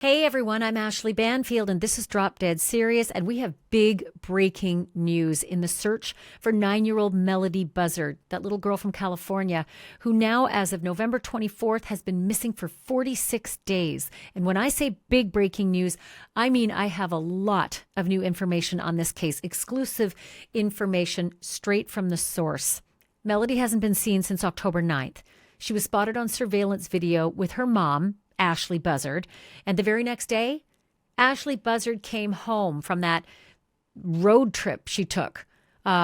Hey everyone, I'm Ashlee Banfield and this is Drop Dead Serious, and we have big breaking news in the search for 9-year-old Melodee Buzzard, that little girl from California, who now, as of November 24th, has been missing for 46 days. And when I say big breaking news, I mean I have a lot of new information on this case, exclusive information straight from the source. Melodee hasn't been seen since October 9th. She was spotted on surveillance video with her mom, Ashlee Buzzard. And the very next day, Ashlee Buzzard came home from that road trip she took.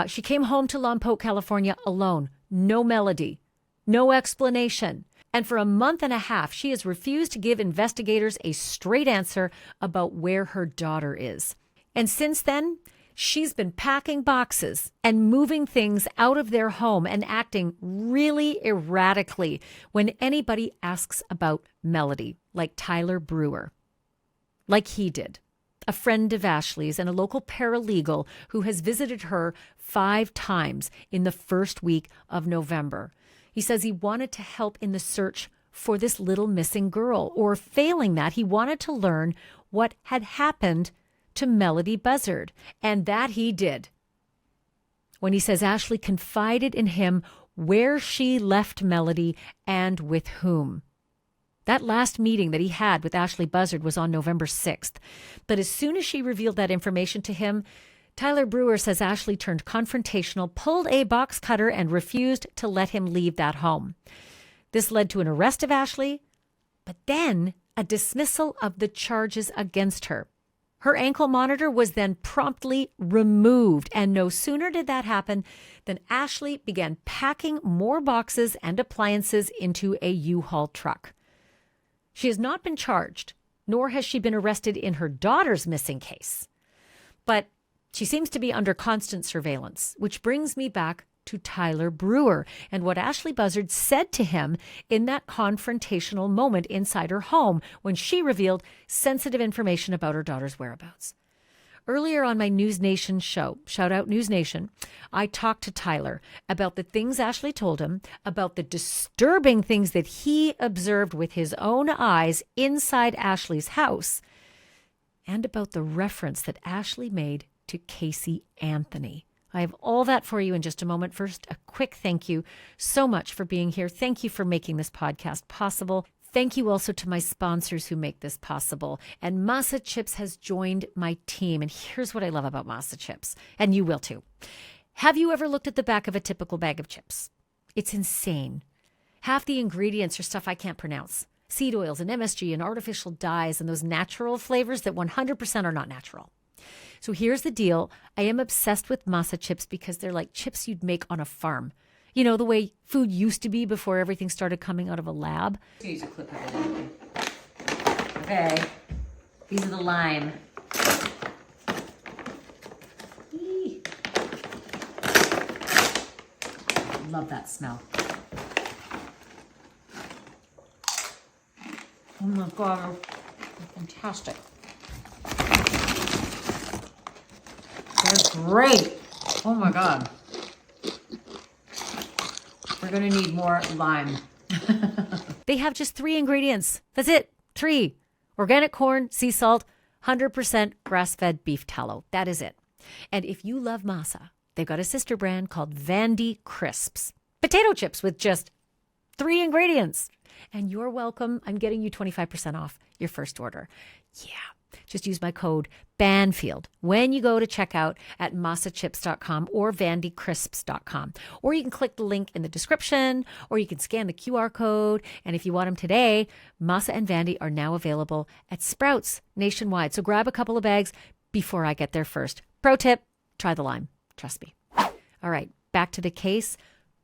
She came home to Lompoc, California alone. No Melodee, no explanation. And for a month and a half, she has refused to give investigators a straight answer about where her daughter is. And since then, she's been packing boxes and moving things out of their home and acting really erratically when anybody asks about Melodee, like Tyler Brewer, like he did, a friend of Ashleigh's and a local paralegal who has visited her 5 times in the first week of November. He says he wanted to help in the search for this little missing girl, or failing that, he wanted to learn what had happened to Melodee Buzzard, and that he did. When he says Ashlee confided in him where she left Melodee and with whom. That last meeting that he had with Ashlee Buzzard was on November 6th. But as soon as she revealed that information to him, Tyler Brewer says Ashlee turned confrontational, pulled a box cutter, and refused to let him leave that home. This led to an arrest of Ashlee, but then a dismissal of the charges against her. Her ankle monitor was then promptly removed, and no sooner did that happen than Ashlee began packing more boxes and appliances into a U-Haul truck. She has not been charged, nor has she been arrested in her daughter's missing case. But she seems to be under constant surveillance, which brings me back to Tyler Brewer and what Ashlee Buzzard said to him in that confrontational moment inside her home when she revealed sensitive information about her daughter's whereabouts. Earlier on my NewsNation show, shout out NewsNation, I talked to Tyler about the things Ashlee told him, about the disturbing things that he observed with his own eyes inside Ashleigh's house, and about the reference that Ashlee made to Casey Anthony. I have all that for you in just a moment. First, a quick thank you so much for being here. Thank you for making this podcast possible. Thank you also to my sponsors who make this possible. And Masa Chips has joined my team. And here's what I love about Masa Chips, and you will too. Have you ever looked at the back of a typical bag of chips? It's insane. Half the ingredients are stuff I can't pronounce. Seed oils and MSG and artificial dyes and those natural flavors that 100% are not natural. So here's the deal. I am obsessed with Masa Chips because they're like chips you'd make on a farm. You know, the way food used to be before everything started coming out of a lab. Use a clip of it. Okay. These are the lime. Eee. Love that smell. Oh my God, fantastic. They're great. Oh my God. We're going to need more lime. They have just 3 ingredients. That's it. 3. Organic corn, sea salt, 100% grass-fed beef tallow. That is it. And if you love masa, they've got a sister brand called Vandy Crisps. Potato chips with just 3 ingredients. And you're welcome. I'm getting you 25% off your first order. Yeah. Just use my code Banfield when you go to checkout at masachips.com or vandycrisps.com. Or you can click the link in the description, or you can scan the QR code. And if you want them today, Masa and Vandy are now available at Sprouts nationwide. So grab a couple of bags before I get there first. Pro tip, try the lime. Trust me. All right, back to the case.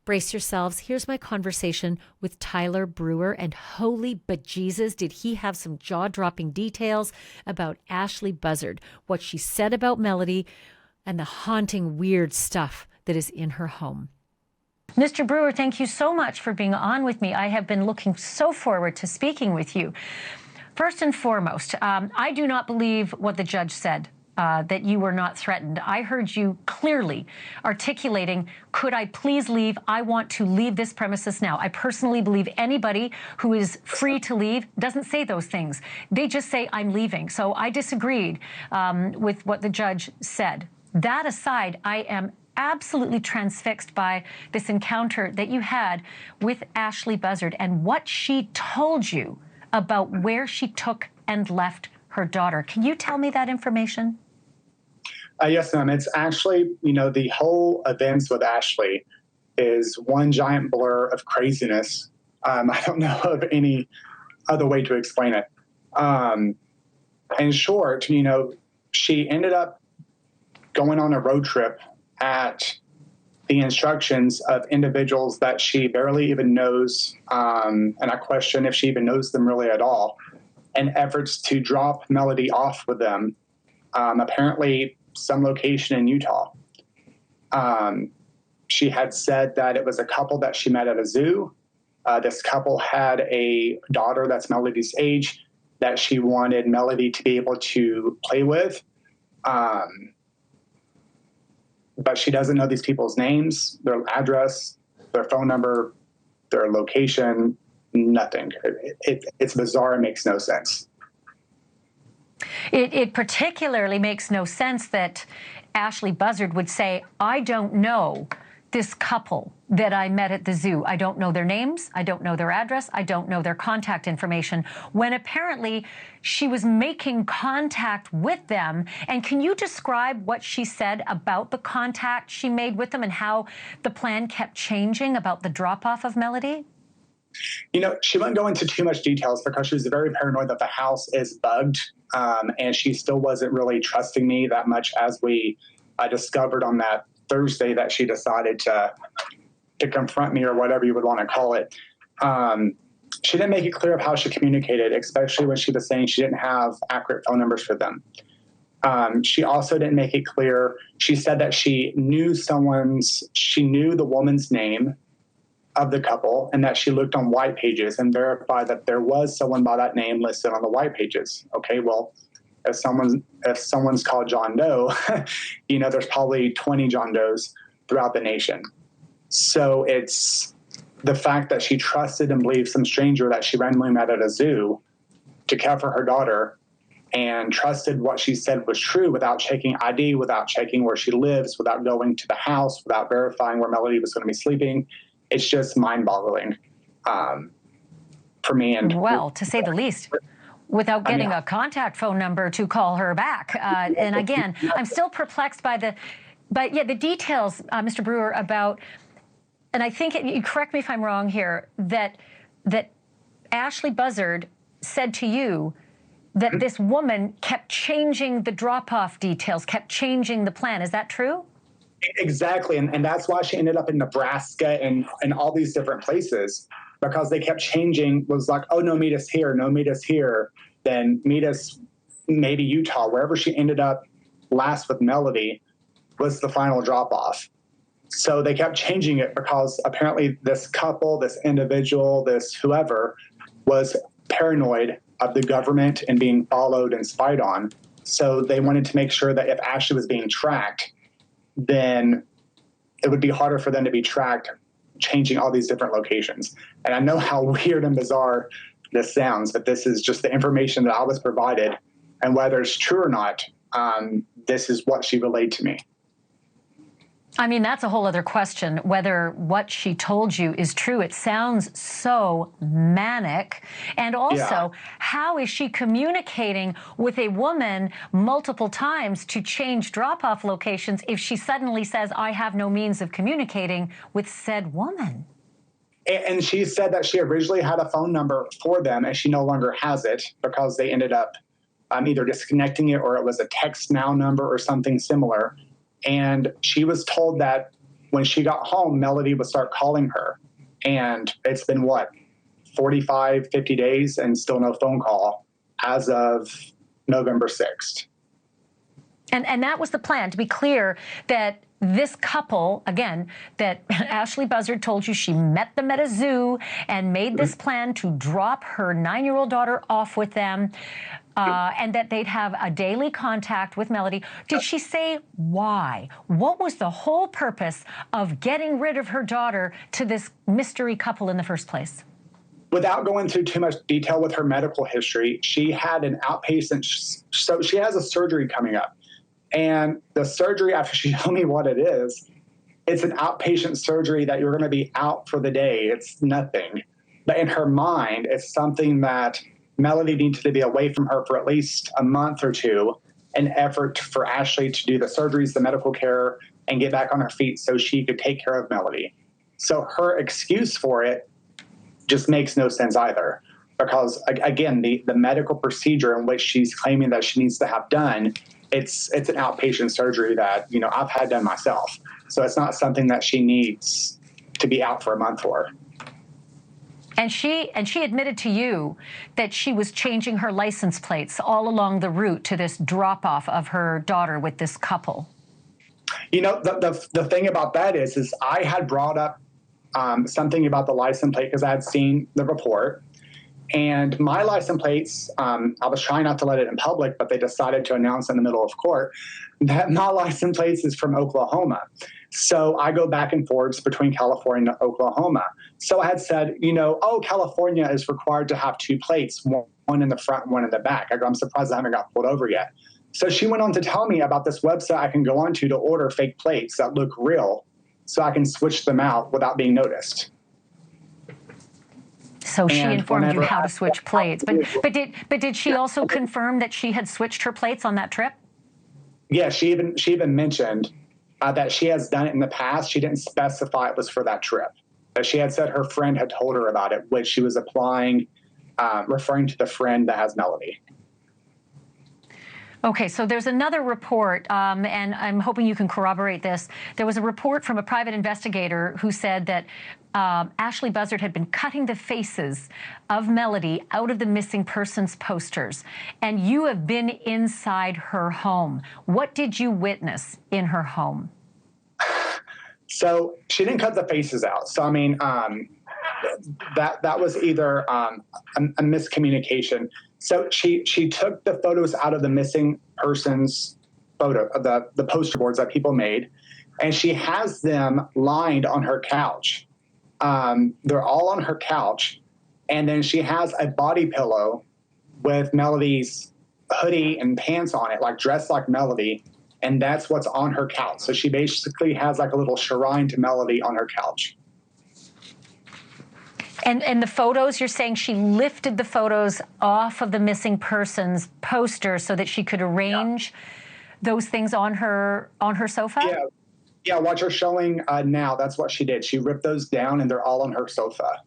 Brace yourselves. Here's my conversation with Tyler Brewer, and holy bejesus, did he have some jaw-dropping details about Ashlee Buzzard, what she said about Melodee, and the haunting, weird stuff that is in her home. Mr. Brewer, thank you so much for being on with me. I have been looking so forward to speaking with you. First and foremost, I do not believe what the judge said that you were not threatened. I heard you clearly articulating, could I please leave? I want to leave this premises now. I personally believe anybody who is free to leave doesn't say those things. They just say, I'm leaving. So I disagreed with what the judge said. That aside, I am absolutely transfixed by this encounter that you had with Ashlee Buzzard and what she told you about where she took and left her daughter. Can you tell me that information? Yes, ma'am. It's actually, the whole events with Ashlee is one giant blur of craziness. I don't know of any other way to explain it. In short, she ended up going on a road trip at the instructions of individuals that she barely even knows, and I question if she even knows them really at all, and efforts to drop Melodee off with them, apparently some location in Utah. She had said that it was a couple that she met at a zoo. This couple had a daughter that's Melodee's age that she wanted Melodee to be able to play with. But she doesn't know these people's names, their address, their phone number, their location, nothing. It's bizarre. It makes no sense. It particularly makes no sense that Ashlee Buzzard would say, I don't know this couple that I met at the zoo. I don't know their names. I don't know their address. I don't know their contact information, when apparently she was making contact with them. And can you describe what she said about the contact she made with them and how the plan kept changing about the drop-off of Melodee? She wouldn't go into too much details because she was very paranoid that the house is bugged, and she still wasn't really trusting me that much, as we discovered on that Thursday that she decided to confront me, or whatever you would want to call it. She didn't make it clear of how she communicated, especially when she was saying she didn't have accurate phone numbers for them. She also didn't make it clear. She said that she knew the woman's name of the couple, and that she looked on white pages and verified that there was someone by that name listed on the white pages. Okay, well, if someone's called John Doe, there's probably 20 John Does throughout the nation. So it's the fact that she trusted and believed some stranger that she randomly met at a zoo to care for her daughter, and trusted what she said was true without checking ID, without checking where she lives, without going to the house, without verifying where Melodee was going to be sleeping. It's just mind-boggling for me. And well, to say the least, without getting a contact phone number to call her back. And again, I'm still perplexed by the details, Mr. Brewer, about, and I think, you correct me if I'm wrong here, that Ashlee Buzzard said to you that this woman kept changing the drop-off details, kept changing the plan. Is that true? Exactly. And that's why she ended up in Nebraska and all these different places, because they kept changing. Was like, oh, no, meet us here. No, meet us here. Then meet us maybe Utah. Wherever she ended up last with Melodee was the final drop off. So they kept changing it because apparently this couple, this individual, this whoever was paranoid of the government and being followed and spied on. So they wanted to make sure that if Ashlee was being tracked, then it would be harder for them to be tracked, changing all these different locations. And I know how weird and bizarre this sounds, but this is just the information that I was provided. And whether it's true or not, this is what she relayed to me. I mean, that's a whole other question, whether what she told you is true. It sounds so manic. And also, how is she communicating with a woman multiple times to change drop-off locations if she suddenly says, I have no means of communicating with said woman? And she said that she originally had a phone number for them, and she no longer has it because they ended up either disconnecting it, or it was a text now number or something similar. And she was told that when she got home, Melodee would start calling her. And it's been, 45, 50 days and still no phone call as of November 6th. And that was the plan, to be clear, that this couple, again, that Ashlee Buzzard told you she met them at a zoo and made this plan to drop her 9-year-old daughter off with them, and that they'd have a daily contact with Melodee. Did she say why? What was the whole purpose of getting rid of her daughter to this mystery couple in the first place? Without going through too much detail with her medical history, she had an outpatient, so she has a surgery coming up. And the surgery, after she told me what it is, it's an outpatient surgery that you're going to be out for the day. It's nothing. But in her mind, it's something that Melodee needed to be away from her for at least a month or two, an effort for Ashlee to do the surgeries, the medical care, and get back on her feet so she could take care of Melodee. So her excuse for it just makes no sense either. Because, again, the medical procedure in which she's claiming that she needs to have done, it's an outpatient surgery that, you know, I've had done myself. So it's not something that she needs to be out for a month for. And she admitted to you that she was changing her license plates all along the route to this drop-off of her daughter with this couple. You know, the thing about that is I had brought up something about the license plate because I had seen the report. And my license plates, I was trying not to let it in public, but they decided to announce in the middle of court that my license plates is from Oklahoma. So I go back and forwards between California and Oklahoma. So I had said, you know, oh, California is required to have 2 plates, one in the front, one in the back. I go, I'm surprised I haven't got pulled over yet. So she went on to tell me about this website I can go on to order fake plates that look real so I can switch them out without being noticed. So she informed you how to switch plates. But did she also confirm that she had switched her plates on that trip? Yeah, she even mentioned that she has done it in the past. She didn't specify it was for that trip. But she had said her friend had told her about it, which she was applying, referring to the friend that has Melodee. Okay, so there's another report, and I'm hoping you can corroborate this. There was a report from a private investigator who said that Ashlee Buzzard had been cutting the faces of Melodee out of the missing persons posters, and you have been inside her home. What did you witness in her home? So she didn't cut the faces out. So, I mean, that was either a miscommunication. So she took the photos out of the missing persons photo, the poster boards that people made, and she has them lined on her couch. They're all on her couch, and then she has a body pillow with Melodee's hoodie and pants on it, like dressed like Melodee, and that's what's on her couch. So she basically has like a little shrine to Melodee on her couch. And the photos, you're saying she lifted the photos off of the missing persons poster so that she could arrange those things on her sofa? Yeah, what you're showing now, that's what she did. She ripped those down, and they're all on her sofa.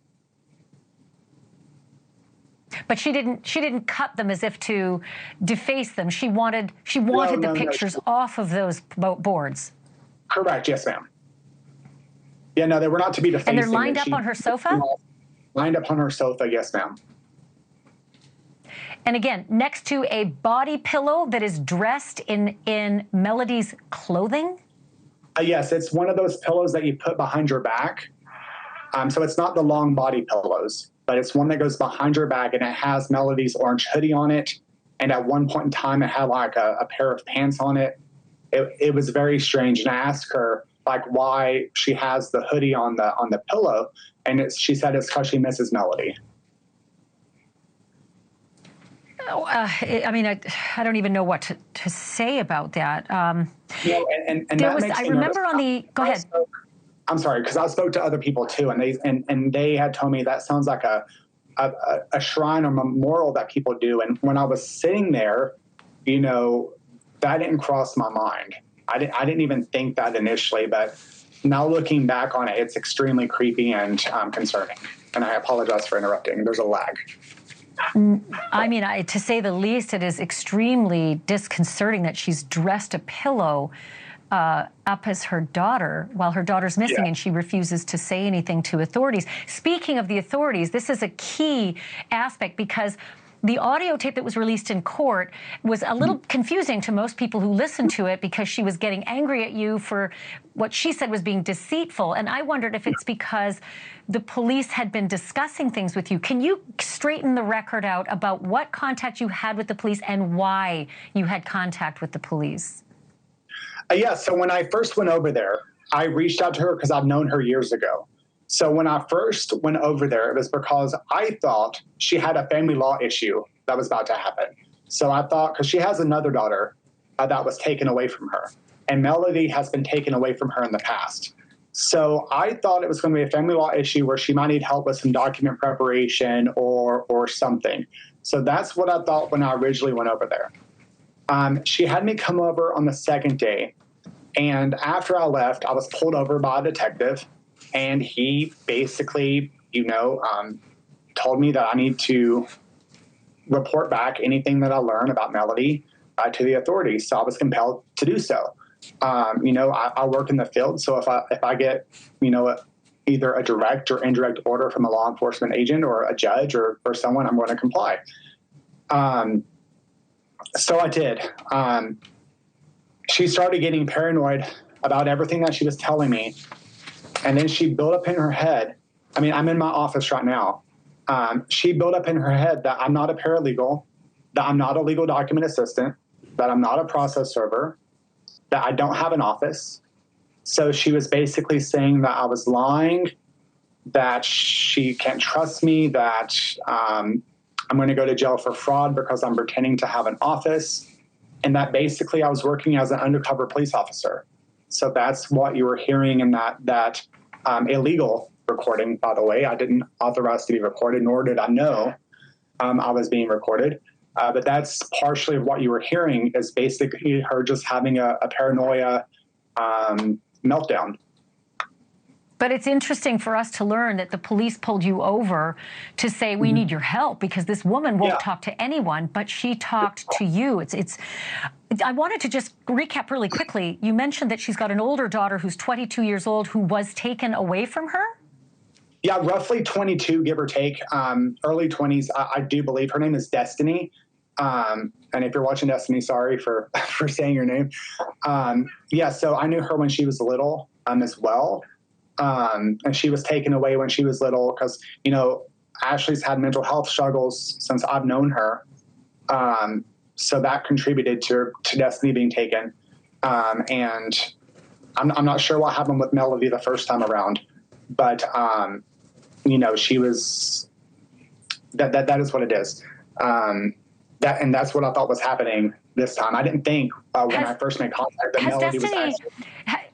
But she didn't cut them as if to deface them. She wanted the pictures off of those boards. Correct, yes, ma'am. Yeah, no, they were not to be defaced. And they're lined up on her sofa? Lined up on her sofa, yes, ma'am. And again, next to a body pillow that is dressed in Melodee's clothing? Yes, it's one of those pillows that you put behind your back. So it's not the long body pillows, but it's one that goes behind your back, and it has Melodee's orange hoodie on it. And at one point in time, it had like a pair of pants on it. It was very strange. And I asked her like why she has the hoodie on the pillow, and she said it's because she misses Melodee. I mean, I don't even know what to say about that. And there was, I remember on the, go ahead. I'm sorry, because I spoke to other people too, and they had told me that sounds like a shrine or memorial that people do. And when I was sitting there, you know, that didn't cross my mind. I didn't even think that initially, but now looking back on it, it's extremely creepy and concerning. And I apologize for interrupting. There's a lag. I mean, to say the least, it is extremely disconcerting that she's dressed a pillow up as her daughter while her daughter's missing, and she refuses to say anything to authorities. Speaking of the authorities, this is a key aspect because the audio tape that was released in court was a little confusing to most people who listened to it because she was getting angry at you for what she said was being deceitful. And I wondered if it's because the police had been discussing things with you. Can you straighten the record out about what contact you had with the police and why you had contact with the police? Yeah, so when I first went over there, I reached out to her because I've known her years ago. So when I first went over there, it was because I thought she had a family law issue that was about to happen. So I thought, because she has another daughter that was taken away from her, and Melodee has been taken away from her in the past. So I thought it was going to be a family law issue where she might need help with some document preparation or something. So that's what I thought when I originally went over there. She had me come over on the second day, and after I left, I was pulled over by a detective. And he basically, told me that I need to report back anything that I learn about Melodee to the authorities. So I was compelled to do so. I work in the field, so if I get, either a direct or indirect order from a law enforcement agent or a judge or someone, I'm going to comply. So I did. She started getting paranoid about everything that she was telling me. And then she built up in her head, I'm in my office right now. She built up in her head that I'm not a paralegal, that I'm not a legal document assistant, that I'm not a process server, that I don't have an office. So she was basically saying that I was lying, that she can't trust me, that I'm going to go to jail for fraud because I'm pretending to have an office, and that basically I was working as an undercover police officer. So that's what you were hearing in that illegal recording, by the way. I didn't authorize to be recorded, nor did I know I was being recorded. But that's partially what you were hearing is basically her just having a paranoia meltdown. But it's interesting for us to learn that the police pulled you over to say, we need your help, because this woman won't talk to anyone, but she talked to you. I wanted to just recap really quickly. You mentioned that she's got an older daughter who's 22 years old who was taken away from her? Yeah, roughly 22, give or take, early 20s. I do believe her name is Destiny. And if you're watching Destiny, sorry for saying your name. So I knew her when she was little as well. And she was taken away when she was little because, Ashlee's had mental health struggles since I've known her. So that contributed to Destiny being taken. And I'm not sure what happened with Melodee the first time around, but, she was, that is what it is. And that's what I thought was happening this time. I didn't think when I first made contact that Melodee was actually...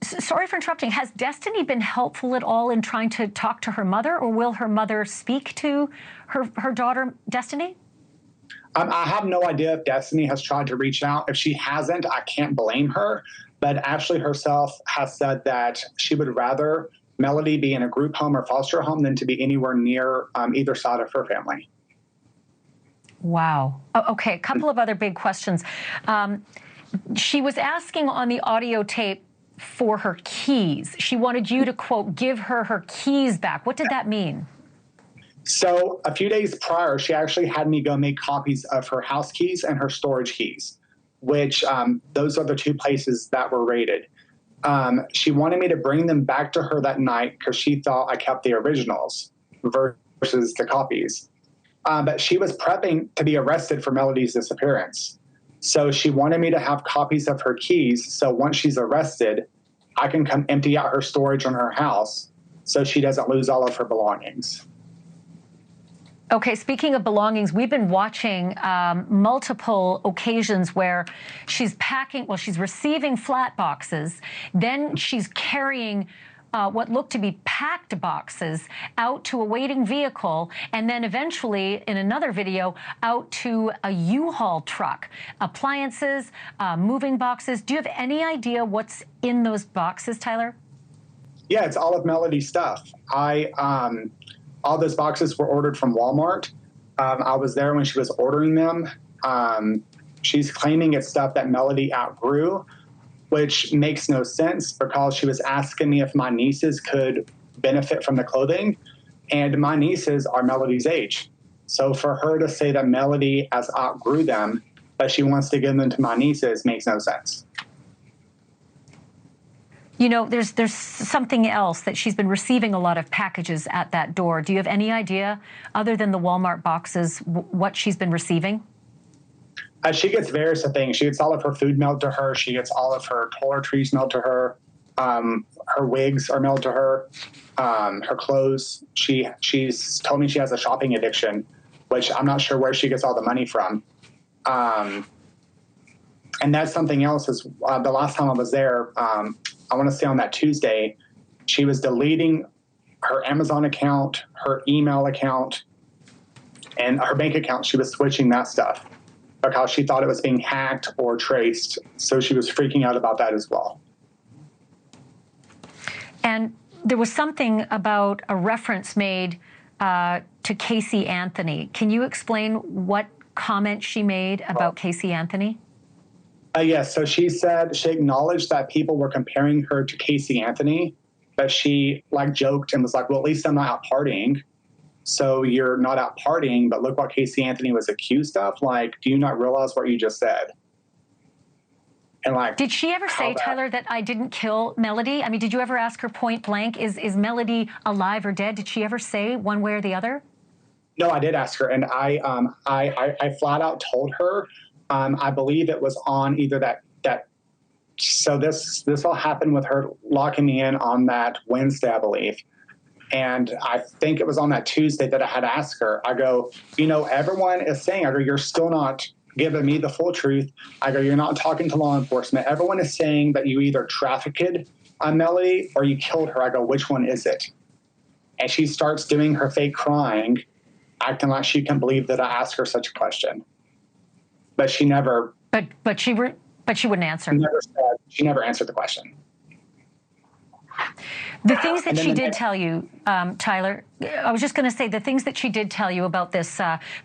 Sorry for interrupting. Has Destiny been helpful at all in trying to talk to her mother, or will her mother speak to her daughter, Destiny? I have no idea if Destiny has tried to reach out. If she hasn't, I can't blame her. But Ashlee herself has said that she would rather Melodee be in a group home or foster home than to be anywhere near either side of her family. Wow. Okay, a couple of other big questions. She was asking on the audio tape for her keys. She wanted you to, quote, give her keys back. What did that mean? So a few days prior, she actually had me go make copies of her house keys and her storage keys, which those are the two places that were raided. She wanted me to bring them back to her that night because she thought I kept the originals versus the copies. But she was prepping to be arrested for Melodee's disappearance. So she wanted me to have copies of her keys. So once she's arrested, I can come empty out her storage on her house so she doesn't lose all of her belongings. Okay, speaking of belongings, we've been watching multiple occasions where she's she's receiving flat boxes, then she's carrying what looked to be packed boxes out to a waiting vehicle, and then eventually, in another video, out to a U-Haul truck. Appliances, moving boxes. Do you have any idea what's in those boxes, Tyler? Yeah, it's all of Melodee's stuff. All those boxes were ordered from Walmart. I was there when she was ordering them. She's claiming it's stuff that Melodee outgrew, which makes no sense because she was asking me if my nieces could benefit from the clothing, and my nieces are Melodee's age. So for her to say that Melodee has outgrew them, but she wants to give them to my nieces makes no sense. You know, there's something else that she's been receiving a lot of packages at that door. Do you have any idea, other than the Walmart boxes, what she's been receiving? She gets various things. She gets all of her food mailed to her. She gets all of her toiletries mailed to her. Her wigs are mailed to her. Her clothes. She's told me she has a shopping addiction, which I'm not sure where she gets all the money from. And that's something else is the last time I was there, I want to say on that Tuesday, she was deleting her Amazon account, her email account, and her bank account. She was switching that stuff because she thought it was being hacked or traced. So she was freaking out about that as well. And there was something about a reference made to Casey Anthony. Can you explain what comment she made about Casey Anthony? Yes. So she said she acknowledged that people were comparing her to Casey Anthony, but she joked and was like, well, at least I'm not out partying. So you're not out partying, but look what Casey Anthony was accused of. Do you not realize what you just said? And did she ever say, Tyler, that I didn't kill Melodee? I mean, did you ever ask her point blank, is Melodee alive or dead? Did she ever say one way or the other? No, I did ask her, and I flat out told her. I believe it was on either that. So this all happened with her locking me in on that Wednesday, I believe. And I think it was on that Tuesday that I had asked her. I go, everyone is saying, I go, you're still not giving me the full truth. I go, you're not talking to law enforcement. Everyone is saying that you either trafficked Melodee or you killed her. I go, which one is it? And she starts doing her fake crying, acting like she can't believe that I asked her such a question. But she never. But she wouldn't answer. She never answered the question. The things that she did tell you, Tyler, I was just going to say the things that she did tell you about this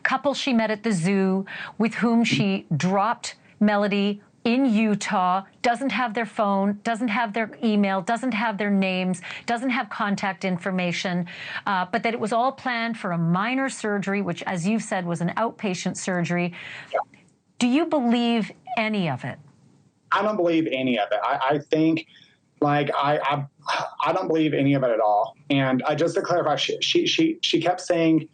couple she met at the zoo with whom she dropped Melodee in Utah, doesn't have their phone, doesn't have their email, doesn't have their names, doesn't have contact information, but that it was all planned for a minor surgery, which, as you've said, was an outpatient surgery. Yeah. Do you believe any of it? I don't believe any of it. I think, I don't believe any of it at all. And just to clarify, she kept saying,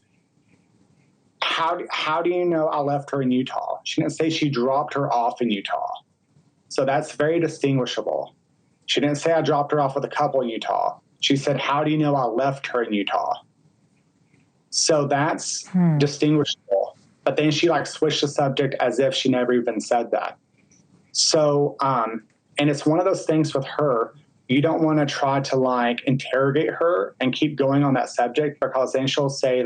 how do you know I left her in Utah? She didn't say she dropped her off in Utah. So that's very distinguishable. She didn't say I dropped her off with a couple in Utah. She said, how do you know I left her in Utah? So that's distinguishable. But then she switched the subject as if she never even said that. So, and it's one of those things with her, you don't want to try to interrogate her and keep going on that subject, because then she'll say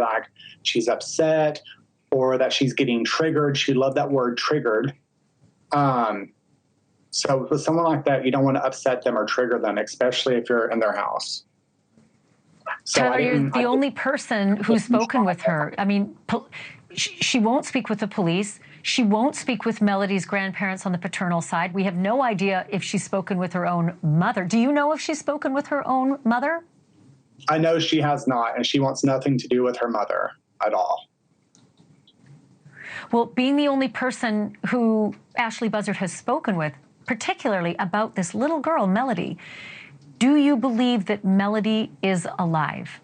she's upset or that she's getting triggered. She loved that word, triggered. So with someone like that, you don't want to upset them or trigger them, especially if you're in their house. So Tyler, you're the only person who's spoken with her. I mean, she won't speak with the police. She won't speak with Melodee's grandparents on the paternal side. We have no idea if she's spoken with her own mother. Do you know if she's spoken with her own mother? I know she has not, and she wants nothing to do with her mother at all. Well, being the only person who Ashlee Buzzard has spoken with, particularly about this little girl, Melodee, do you believe that Melodee is alive?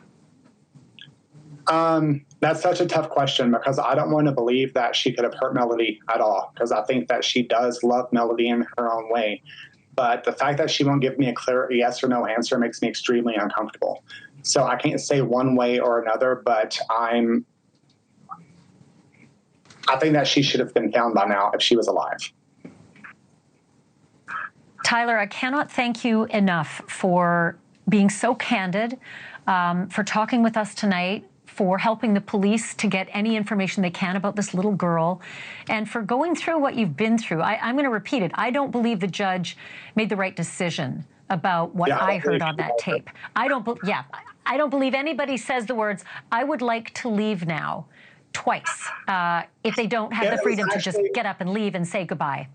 That's such a tough question, because I don't want to believe that she could have hurt Melodee at all, because I think that she does love Melodee in her own way. But the fact that she won't give me a clear yes or no answer makes me extremely uncomfortable. So I can't say one way or another, but I think that she should have been found by now if she was alive. Tyler, I cannot thank you enough for being so candid, for talking with us tonight, for helping the police to get any information they can about this little girl, and for going through what you've been through. I'm going to repeat it. I don't believe the judge made the right decision about what I heard on that tape. I don't believe anybody says the words, "I would like to leave now," twice, if they don't have the freedom to just get up and leave and say goodbye.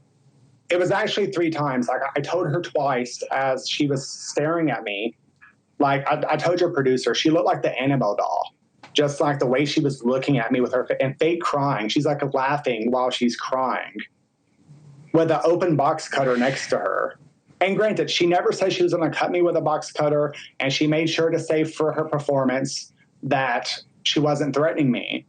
It was actually 3 times. I told her twice as she was staring at me. I told your producer, she looked like the Annabelle doll. just like the way she was looking at me with her and fake crying. She's like laughing while she's crying with an open box cutter next to her. And granted, she never said she was going to cut me with a box cutter, and she made sure to say for her performance that she wasn't threatening me.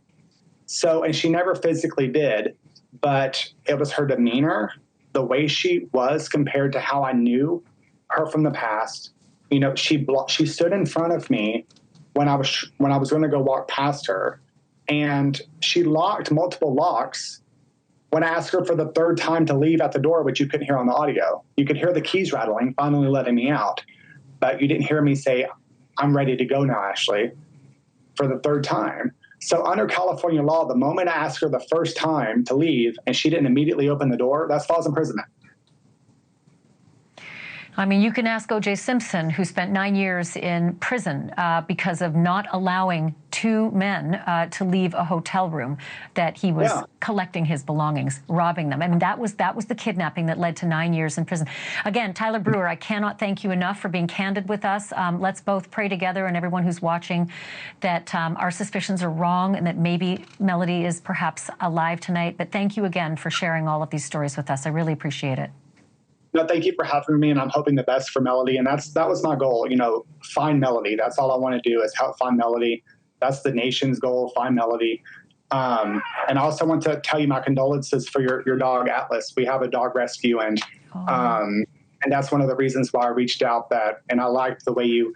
So, and she never physically did, but it was her demeanor, the way she was compared to how I knew her from the past. You know, she stood in front of me when I was going to go walk past her, and she locked multiple locks when I asked her for the third time to leave at the door, which you couldn't hear on the audio. You could hear the keys rattling, finally letting me out. But you didn't hear me say, I'm ready to go now, Ashleigh, for the third time. So under California law, the moment I asked her the first time to leave and she didn't immediately open the door, that's false imprisonment. I mean, you can ask O.J. Simpson, who spent 9 years in prison because of not allowing two men to leave a hotel room that he was collecting his belongings, robbing them. I mean, that was the kidnapping that led to 9 years in prison. Again, Tyler Brewer, I cannot thank you enough for being candid with us. Let's both pray together, and everyone who's watching, that our suspicions are wrong and that maybe Melodee is perhaps alive tonight. But thank you again for sharing all of these stories with us. I really appreciate it. No, thank you for having me, and I'm hoping the best for Melodee. And that was my goal, you know, find Melodee. That's all I want to do is help find Melodee. That's the nation's goal, find Melodee. And I also want to tell you my condolences for your dog, Atlas. We have a dog rescue, and that's one of the reasons why I reached out, and I liked the way you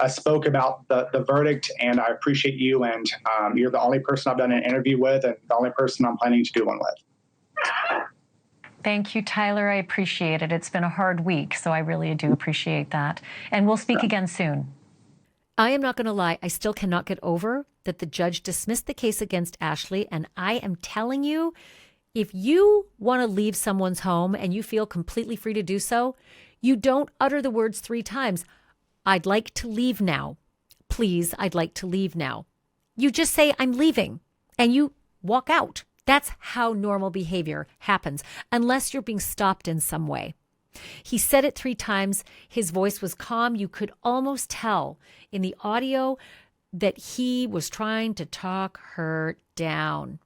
spoke about the verdict, and I appreciate you. And you're the only person I've done an interview with, and the only person I'm planning to do one with. Thank you, Tyler. I appreciate it. It's been a hard week, so I really do appreciate that. And we'll speak again soon. I am not going to lie. I still cannot get over that the judge dismissed the case against Ashleigh. And I am telling you, if you want to leave someone's home and you feel completely free to do so, you don't utter the words 3 times. I'd like to leave now. Please, I'd like to leave now. You just say, I'm leaving, and you walk out. That's how normal behavior happens, unless you're being stopped in some way. He said it 3 times. His voice was calm. You could almost tell in the audio that he was trying to talk her down.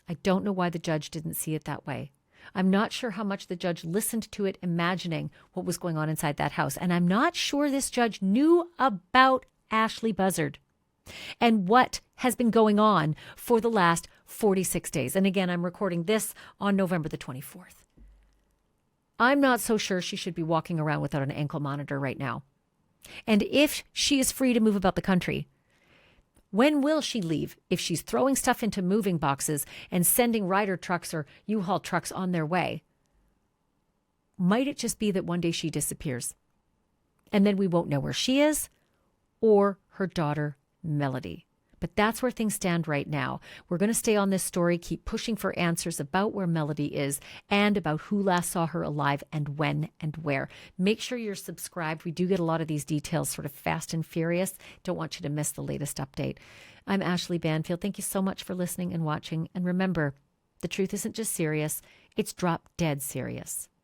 I don't know why the judge didn't see it that way. I'm not sure how much the judge listened to it, imagining what was going on inside that house. And I'm not sure this judge knew about Ashlee Buzzard and what has been going on for the last 46 days. And again, I'm recording this on November the 24th. I'm not so sure she should be walking around without an ankle monitor right now. And if she is free to move about the country, when will she leave if she's throwing stuff into moving boxes and sending Ryder trucks or U-Haul trucks on their way? Might it just be that one day she disappears? And then we won't know where she is or her daughter, Melodee. But that's where things stand right now. We're going to stay on this story, keep pushing for answers about where Melodee is and about who last saw her alive and when and where. Make sure you're subscribed. We do get a lot of these details sort of fast and furious. Don't want you to miss the latest update. I'm Ashlee Banfield. Thank you so much for listening and watching. And remember, the truth isn't just serious, it's drop dead serious.